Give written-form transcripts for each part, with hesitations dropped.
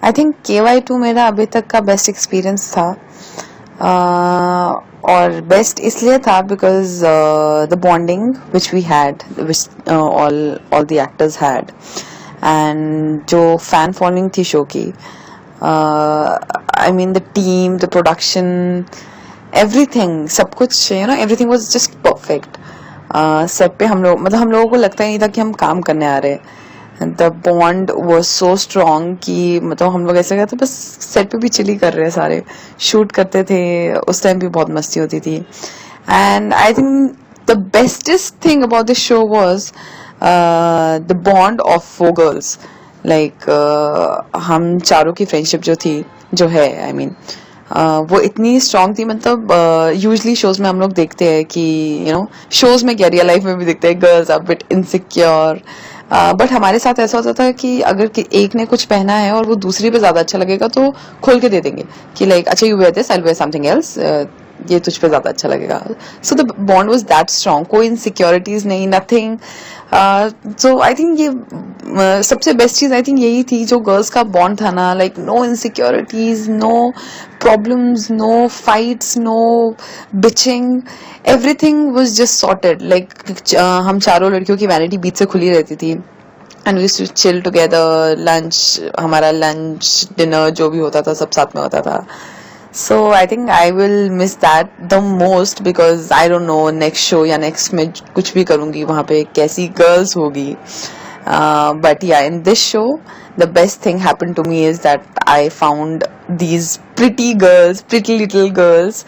I think KY2 मेरा अभी तक का बेस्ट एक्सपीरियंस था. और बेस्ट इसलिए था because the bonding which we had, which all the actors had, and जो फैन फॉलोइंग थी शो की, I mean the team, the production, everything, सब कुछ, everything was just perfect. Set पे हम लोगों को लगता ही नहीं था कि हम काम करने आ रहे हैं. The bond was so strong कि हम लोग ऐसा कहते बस सेट पे भी चिली कर रहे हैं, सारे शूट करते थे. उस टाइम भी बहुत मस्ती होती थी. And I think the bestest thing about this show was the bond of 4 girls. Like हम चारों की फ्रेंडशिप जो है आई मीन वो इतनी स्ट्रांग थी. यूजली शोज में हम लोग देखते हैं कि शोज में क्या रियल लाइफ में भी देखते हैं, girls are bit insecure. But हमारे साथ ऐसा होता था कि अगर एक ने कुछ पहना है और वो दूसरी पे ज्यादा अच्छा लगेगा तो खोल के दे देंगे कि लाइक अच्छा you wear this, I will wear something else, ये तुझ पे ज्यादा अच्छा लगेगा. So the bond was that strong, कोई इनसिक्योरिटीज नहीं, नथिंग. सो आई थिंक ये सबसे बेस्ट चीज आई थिंक यही थी जो गर्ल्स का बॉन्ड था ना. Like no insecurities, no problems, no fights, no bitching, everything was just sorted. Like हम चारों लड़कियों की वैनिटी बीच से खुली रहती थी. And we used to chill together. हमारा लंच डिनर जो भी होता था सब साथ में होता था. So I think I will miss that the most because I don't know next show या next में कुछ भी करूँगी वहाँ पे कैसी girls होगी. But yeah, in this show the best thing happened to me is that I found these pretty little girls.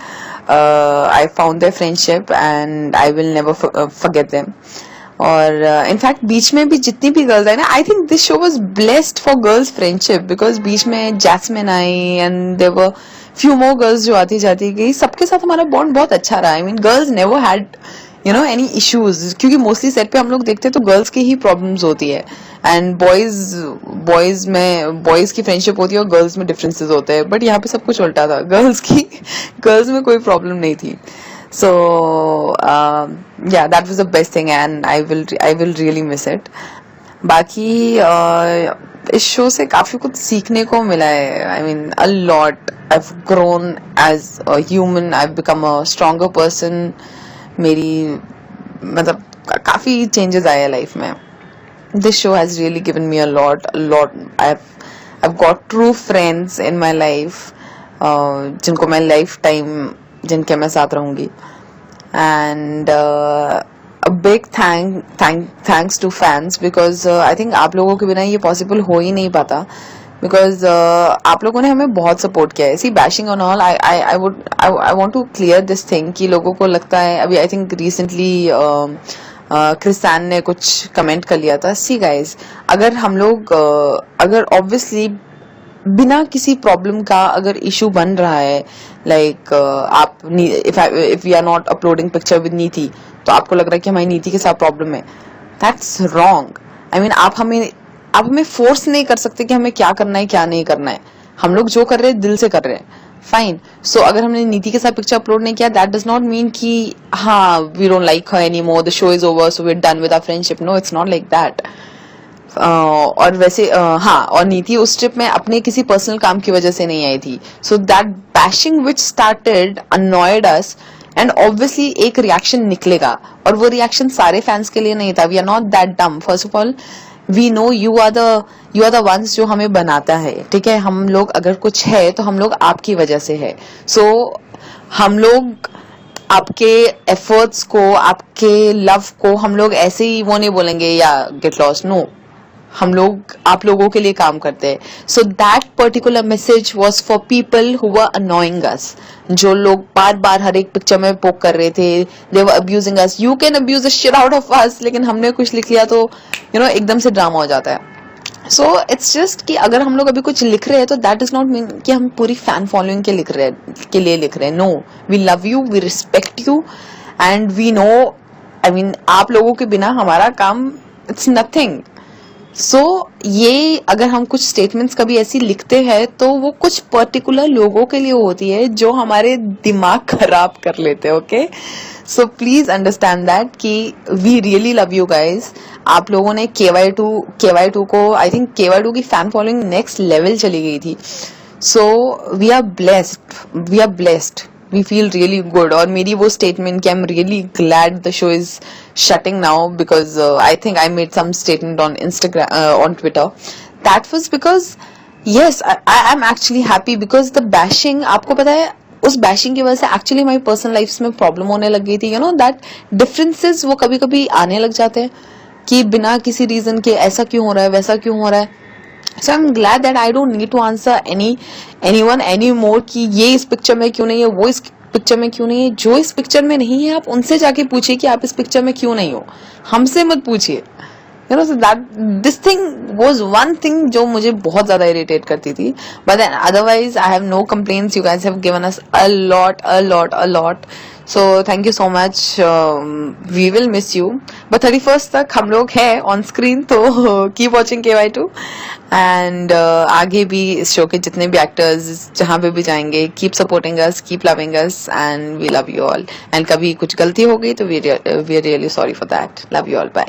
I found their friendship and I will never forget them. और in fact बीच में भी जितनी भी girls आई ना, I think this show was blessed for girls friendship because बीच में Jasmine I and there were few more girls जो आती जाती गई. सबके साथ हमारा बॉन्ड बहुत अच्छा रहा. I mean girls never had any issues, क्योंकि मोस्टली सेट पे हम लोग देखते तो गर्ल्स की ही प्रॉब्लम्स होती है एंड बॉयज की फ्रेंडशिप होती है और गर्ल्स में डिफरेंसेस होते हैं. बट यहाँ पे सब कुछ उल्टा था, गर्ल्स में कोई प्रॉब्लम नहीं थी. So yeah, that was the best thing and I will really miss it. बाकी इस शो से काफी कुछ सीखने को मिला है. I mean a lot. I've grown as a human. I've become a stronger person. मेरी काफी changes आए हैं लाइफ में. This show has really given me a lot. I've got true friends in my life. जिनको मैं life time जिनके मैं साथ रहूंगी. And a big thanks to fans because I think आप लोगों के बिना ये पॉसिबल हो ही नहीं पाता. बिकॉज आप लोगों ने हमें बहुत सपोर्ट किया है. See bashing on all, I want to clear this thing कि लोगों को लगता है अभी आई थिंक रिसेंटली क्रिस्तान ने कुछ कमेंट कर लिया था. सी गाइज, अगर हम लोग अगर ऑब्वियसली बिना किसी प्रॉब्लम का अगर इशू बन रहा है, लाइक आप if we are not uploading picture with Neeti तो आपको लग रहा है कि हमारी नीति के साथ प्रॉब्लम है, दैट्स रॉन्ग. आई मीन आप हमें फोर्स नहीं कर सकते कि हमें क्या करना है क्या नहीं करना है. हम लोग जो कर रहे हैं दिल से कर रहे हैं, फाइन. सो अगर हमने नीति के साथ पिक्चर अपलोड नहीं किया, दैट डज नॉट मीन कि हाँ we don't like her any more, the show is over so we are done with our friendship. No, it's not like that. और वैसे हाँ, और नीति उस ट्रिप में अपने किसी पर्सनल काम की वजह से नहीं आई थी. So that bashing which started annoyed us and obviously एक रिएक्शन निकलेगा और वो रिएक्शन सारे फैंस के लिए नहीं था. We are not that dumb. First of all we know you are the ones जो हमें बनाता है. ठीक है, हम लोग अगर कुछ है तो हम लोग आपकी वजह से है. सो हम लोग आपके एफर्ट्स को, आपके लव को हम लोग ऐसे ही वो नहीं बोलेंगे या गेट लॉस्ट. नो, हम लोग आप लोगों के लिए काम करते हैं. So that particular message was for people who were annoying us. जो लोग बार बार हर एक पिक्चर में पोक कर रहे थे, they were abusing us. You can abuse the shit out of us, लेकिन हमने कुछ लिख लिया तो एकदम से ड्रामा हो जाता है. सो इट्स जस्ट कि अगर हम लोग अभी कुछ लिख रहे हैं तो दैट इज नॉट मीन कि हम पूरी फैन फॉलोइंग के लिए लिख रहे हैं. No, we love you, we respect you and we know, I mean आप लोगों के बिना हमारा काम इट्स नथिंग. सो ये अगर हम कुछ स्टेटमेंट्स कभी ऐसी लिखते हैं तो वो कुछ पर्टिकुलर लोगों के लिए होती है जो हमारे दिमाग खराब कर लेते हैं. Okay, so please understand that कि we really love you guys. आप लोगों ने KY2 को, आई थिंक KY2 की फैन फॉलोइंग नेक्स्ट लेवल चली गई थी. So we are blessed, we feel really good. और मेरी वो स्टेटमेंट कि I am really glad the show is shutting now, because I think I made some statement on Instagram, on Twitter. That was because yes, I am actually happy because the bashing, आपको पता है उस bashing की वजह से actually हमारी personal life में problem होने लग गई थी. यू नो दैट डिफरेंसेस वो कभी कभी आने लग जाते हैं कि बिना किसी रीजन के ऐसा क्यों हो रहा है, वैसा क्यों हो रहा है. So I am glad that I don't need to answer anyone any more कि ये इस पिक्चर में क्यों नहीं है, वो इस पिक्चर में क्यों नहीं है. जो इस पिक्चर में नहीं है आप उनसे जाके पूछिए कि आप इस पिक्चर में क्यों नहीं हो, हमसे मत पूछिए. You know, so that this thing was one thing जो मुझे बहुत ज़्यादा irritate करती थी. But then otherwise I have no complaints. You guys have given us a lot. So thank you so much. We will miss you. But 31st तक हम लोग हैं on screen, तो keep watching KY2. And आगे भी इस show के जितने भी actors जहाँ पे भी जाएंगे, keep supporting us, keep loving us, and we love you all. And कभी कुछ गलती हो गई तो we are really sorry for that. Love you all. Bye.